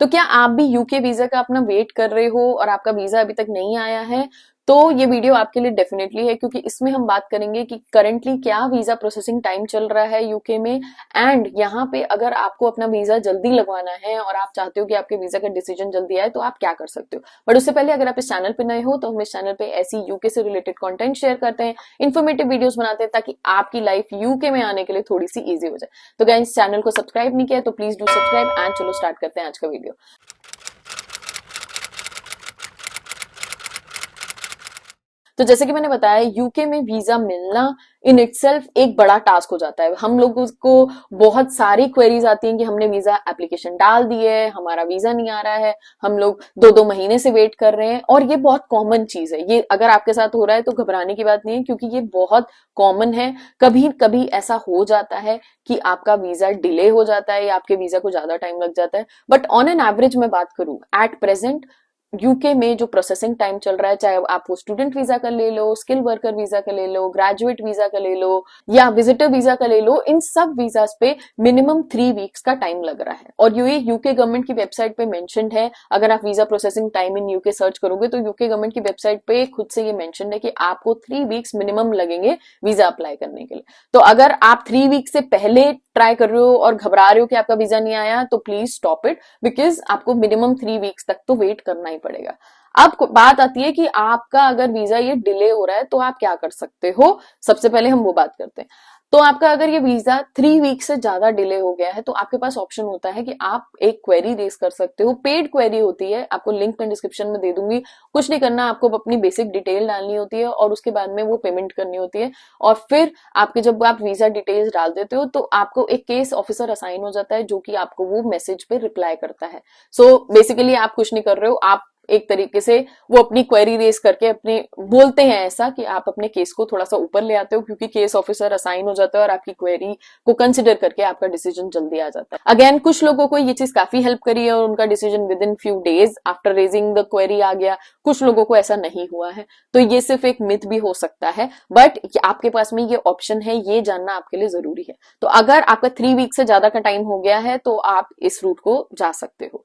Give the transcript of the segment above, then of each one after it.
तो क्या आप भी यूके वीजा का अपना वेट कर रहे हो और आपका वीजा अभी तक नहीं आया है, तो ये वीडियो आपके लिए डेफिनेटली है, क्योंकि इसमें हम बात करेंगे कि करंटली क्या वीजा प्रोसेसिंग टाइम चल रहा है यूके में। एंड यहाँ पे अगर आपको अपना वीजा जल्दी लगवाना है और आप चाहते हो कि आपके वीजा का डिसीजन जल्दी आए, तो आप क्या कर सकते हो। बट उससे पहले अगर आप इस चैनल पे नए हो तो हम इस चैनल पे ऐसी यूके से रिलेटेड कंटेंट शेयर करते हैं, इन्फॉर्मेटिव वीडियोस बनाते हैं, ताकि आपकी लाइफ यूके में आने के लिए थोड़ी सी ईजी हो जाए। तो गाइस, चैनल को सब्सक्राइब नहीं किया तो प्लीज डू सब्सक्राइब एंड चलो स्टार्ट करते हैं आज का वीडियो। तो जैसे कि मैंने बताया, यूके में वीजा मिलना इन इटसेल्फ एक बड़ा टास्क हो जाता है। हम लोगों को बहुत सारी क्वेरीज आती हैं कि हमने वीजा एप्लीकेशन डाल दी है, हमारा वीजा नहीं आ रहा है, हम लोग 2-2 महीने से वेट कर रहे हैं। और ये बहुत कॉमन चीज है। ये अगर आपके साथ हो रहा है तो घबराने की बात नहीं है, क्योंकि ये बहुत कॉमन है। कभी कभी ऐसा हो जाता है कि आपका वीजा डिले हो जाता है या आपके वीजा को ज्यादा टाइम लग जाता है। बट ऑन एन एवरेज मैं बात करूं, एट प्रेजेंट यूके में जो प्रोसेसिंग टाइम चल रहा है, चाहे आप वो स्टूडेंट वीजा का ले लो, स्किल वर्कर वीजा का ले लो, ग्रेजुएट वीजा का ले लो या विजिटर वीजा का ले लो, इन सब वीजास पे मिनिमम 3 वीक्स का टाइम लग रहा है। और ये यूके गवर्नमेंट की वेबसाइट पे मेंशन्ड है। अगर आप visa processing time in UK search करोगे तो यूके गवर्नमेंट की वेबसाइट पे खुद से ये मेंशन्ड है कि आपको 3 वीक्स मिनिमम लगेंगे वीजा अप्लाई करने के लिए। तो अगर आप 3 वीक से पहले ट्राई कर रहे हो और घबरा रहे हो कि आपका वीजा नहीं आया, तो प्लीज स्टॉप इट, बिकॉज आपको मिनिमम 3 वीक्स तक तो वेट करना ही पड़ेगा। अब बात आती है कि आपका अगर वीजा ये डिले हो रहा है तो आप क्या कर सकते हो। सबसे पहले हम वो बात करते हैं। तो आपका अगर ये वीजा 3 वीक से ज्यादा डिले हो गया है तो आपके पास ऑप्शन होता है कि आप एक क्वेरी रेज कर सकते हो। पेड क्वेरी होती है, आपको लिंक मैं डिस्क्रिप्शन में दे दूंगी। कुछ नहीं करना, आपको अपनी बेसिक डिटेल डालनी होती है और उसके बाद में वो पेमेंट करनी होती है। और फिर आपके जब आप वीजा डिटेल्स डाल देते हो तो आपको एक केस ऑफिसर असाइन हो जाता है, जो कि आपको वो मैसेज पे रिप्लाई करता है। सो बेसिकली आप कुछ नहीं कर रहे हो, आप एक तरीके से वो अपनी क्वेरी रेस करके अपने बोलते हैं ऐसा कि आप अपने केस को थोड़ा सा ऊपर ले आते हो, क्योंकि केस ऑफिसर असाइन हो जाता है और आपकी क्वेरी को कंसिडर करके आपका डिसीजन जल्दी आ जाता है। अगेन, कुछ लोगों को ये चीज काफी हेल्प करी है और उनका decision within few days after raising the query आ गया। कुछ लोगों को ऐसा नहीं हुआ है, तो ये सिर्फ एक मिथ भी हो सकता है। बट आपके पास में ये ऑप्शन है, ये जानना आपके लिए जरूरी है। तो अगर आपका 3 वीक से ज्यादा का टाइम हो गया है तो आप इस रूट को जा सकते हो।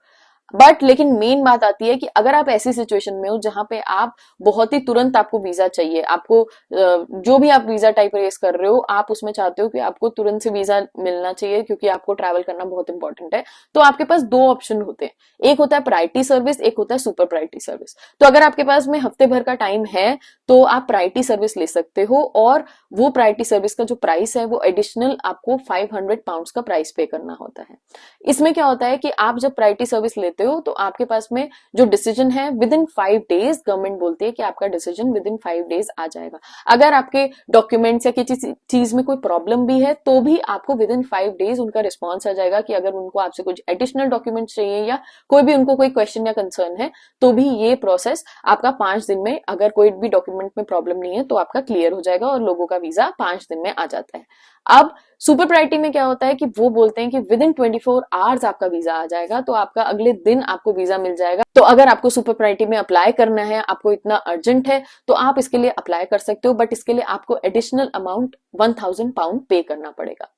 बट लेकिन मेन बात आती है कि अगर आप ऐसी सिचुएशन में हो जहां पे आप बहुत ही तुरंत आपको वीजा चाहिए, आपको जो भी आप वीजा टाइप रेस कर रहे हो, आप उसमें चाहते हो कि आपको तुरंत से वीजा मिलना चाहिए क्योंकि आपको ट्रैवल करना बहुत इंपॉर्टेंट है, तो आपके पास 2 ऑप्शन होते हैं। एक होता है प्रायोरिटी सर्विस, एक होता है सुपर प्रायोरिटी सर्विस। तो अगर आपके पास में हफ्ते भर का टाइम है तो आप प्रायोरिटी सर्विस ले सकते हो, और वो प्रायोरिटी सर्विस का जो प्राइस है वो एडिशनल आपको 500 पाउंड्स का प्राइस पे करना होता है। इसमें क्या होता है कि आप जब प्रायोरिटी सर्विस लेते हो तो आपके पास में जो डिसीजन है विद इन 5 डेज, गवर्नमेंट बोलती है कि आपका डिसीजन विद इन 5 डेज आ जाएगा। अगर आपके डॉक्यूमेंट्स या किसी चीज में कोई प्रॉब्लम भी है तो भी आपको विद इन 5 डेज उनका रिस्पॉन्स आ जाएगा कि अगर उनको आपसे कुछ एडिशनल डॉक्यूमेंट्स चाहिए या कोई भी उनको कोई क्वेश्चन या कंसर्न है, तो भी ये प्रोसेस आपका 5 दिन में, अगर कोई भी डॉक्यूमेंट में प्रॉब्लम नहीं है तो आपका क्लियर हो जाएगा और लोगों का वीजा 5 दिन में आ जाता है। अब सुपर प्रायोरिटी में क्या होता है कि वो बोलते हैं कि विद इन 24 आवर्स आपका वीजा आ जाएगा, तो आपका अगले दिन आपको वीजा मिल जाएगा। तो अगर आपको सुपर प्रायोरिटी में अप्लाई करना है, आपको इतना अर्जेंट है, तो आप इसके लिए अप्लाई कर सकते हो। बट इसके लिए आपको एडिशनल अमाउंट 1000 पाउंड पे करना पड़ेगा।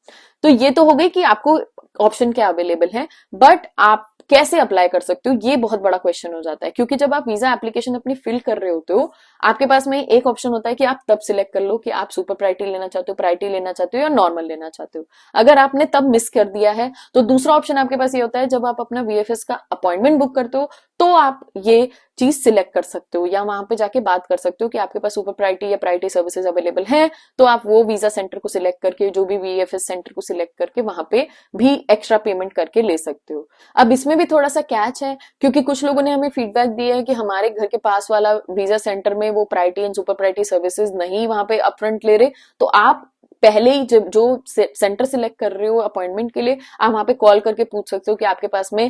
तो ये तो हो गई कि आपको ऑप्शन क्या अवेलेबल है, बट आप कैसे अप्लाई कर सकते हो, ये बहुत बड़ा क्वेश्चन हो जाता है। क्योंकि जब आप वीजा एप्लीकेशन अपनी फिल कर रहे होते हो, आपके पास में एक ऑप्शन होता है कि आप तब सिलेक्ट कर लो कि आप सुपर प्रायोरिटी लेना चाहते हो, प्रायोरिटी लेना चाहते हो या नॉर्मल लेना चाहते हो। अगर आपने तब मिस कर दिया है तो दूसरा ऑप्शन आपके पास ये होता है, जब आप अपना वीएफएस का अपॉइंटमेंट बुक करते हो तो आप ये चीज सिलेक्ट कर सकते हो या वहां पे जाके बात कर सकते हो कि आपके पास सुपर प्रायोरिटी या प्रायोरिटी सर्विसेज अवेलेबल है। तो आप वो वीजा सेंटर को सिलेक्ट करके, जो भी वीएफएस सेंटर को सिलेक्ट करके वहां पे भी एक्स्ट्रा पेमेंट करके ले सकते हो। अब इसमें भी थोड़ा सा कैच है, क्योंकि कुछ लोगों ने हमें फीडबैक दिया है कि हमारे घर के पास वाला वीजा सेंटर में वो priority and super priority services नहीं वहां पे अपफ्रंट ले रहे। तो आप पहले ही जब जो सेंटर सिलेक्ट कर रहे हो अपॉइंटमेंट के लिए, आप वहां पे कॉल करके पूछ सकते हो कि आपके पास में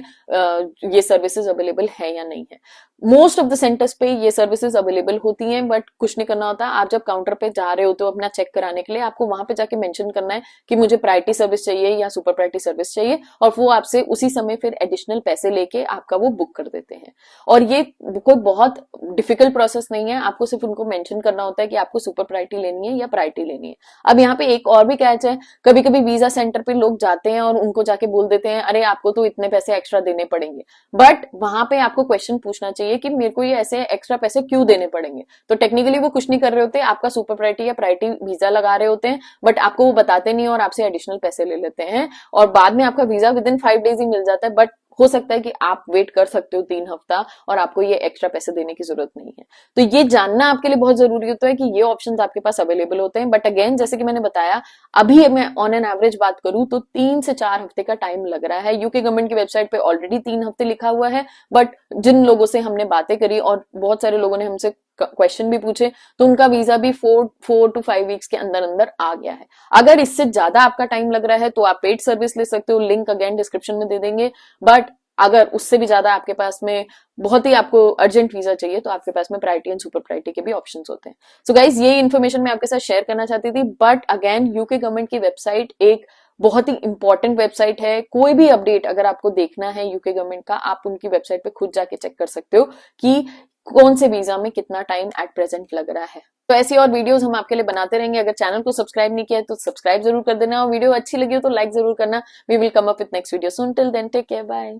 ये सर्विसेज अवेलेबल है या नहीं है। मोस्ट ऑफ द सेंटर्स पे ये सर्विसेज अवेलेबल होती हैं, बट कुछ नहीं करना होता। आप जब काउंटर पे जा रहे होते हो अपना चेक कराने के लिए, आपको वहां पे जाके मेंशन करना है कि मुझे प्रायोरिटी सर्विस चाहिए या सुपर प्रायोरिटी सर्विस चाहिए, और वो आपसे उसी समय फिर एडिशनल पैसे लेके आपका वो बुक कर देते हैं। और ये कोई बहुत डिफिकल्ट प्रोसेस नहीं है, आपको सिर्फ उनको मेंशन करना होता है कि आपको सुपर प्रायोरिटी लेनी है या प्रायोरिटी लेनी है। अब यहाँ पे एक और भी कैच है, कभी कभी वीजा सेंटर पे लोग जाते हैं और उनको जाके बोल देते हैं अरे आपको तो इतने पैसे एक्स्ट्रा देने पड़ेंगे, बट वहां पे आपको क्वेश्चन पूछना चाहिए कि मेरे को ये ऐसे एक्स्ट्रा पैसे क्यों देने पड़ेंगे। तो टेक्निकली वो कुछ नहीं कर रहे होते, आपका सुपर प्रायोरिटी या प्रायोरिटी वीजा लगा रहे होते हैं, बट आपको वो बताते नहीं और आपसे एडिशनल पैसे ले लेते हैं, और बाद में आपका वीजा विद इन 5 डेज ही मिल जाता है। बट हो सकता है कि आप वेट कर सकते हो 3 हफ्ता और आपको ये एक्स्ट्रा पैसे देने की जरूरत नहीं है। तो ये जानना आपके लिए बहुत जरूरी होता है कि ये ऑप्शंस आपके पास अवेलेबल होते हैं। बट अगेन जैसे कि मैंने बताया, अभी मैं ऑन एन एवरेज बात करूं तो 3 से 4 हफ्ते का टाइम लग रहा है। यूके गवर्नमेंट की वेबसाइट पे ऑलरेडी 3 हफ्ते लिखा हुआ है, बट जिन लोगों से हमने बातें करी और बहुत सारे लोगों ने हमसे क्वेश्चन भी पूछे, तो उनका वीजा भी 4 to 5 वीक्स के अंदर अंदर आ गया है। अगर इससे ज्यादा आपका टाइम लग रहा है तो आप पेड सर्विस ले सकते हो, लिंक अगेन डिस्क्रिप्शन में दे देंगे। बट अगर उससे भी ज्यादा आपके पास में बहुत ही आपको अर्जेंट वीजा चाहिए तो आपके पास में प्रायोरिटी एंड सुपर प्रायोरिटी के भी ऑप्शंस होते हैं। सो गाइज, ये इन्फॉर्मेशन मैं आपके साथ शेयर करना चाहती थी। बट अगेन यूके गवर्नमेंट की वेबसाइट एक बहुत ही इंपॉर्टेंट वेबसाइट है। कोई भी अपडेट अगर आपको देखना है यूके गवर्नमेंट का, आप उनकी वेबसाइट पे खुद जाके चेक कर सकते हो कि कौन से वीजा में कितना टाइम एट प्रेजेंट लग रहा है। तो ऐसी और वीडियोस हम आपके लिए बनाते रहेंगे। अगर चैनल को सब्सक्राइब नहीं किया है तो सब्सक्राइब जरूर कर देना, और वीडियो अच्छी लगी हो तो लाइक जरूर करना। We will come up with next video soon. Till then take care, bye.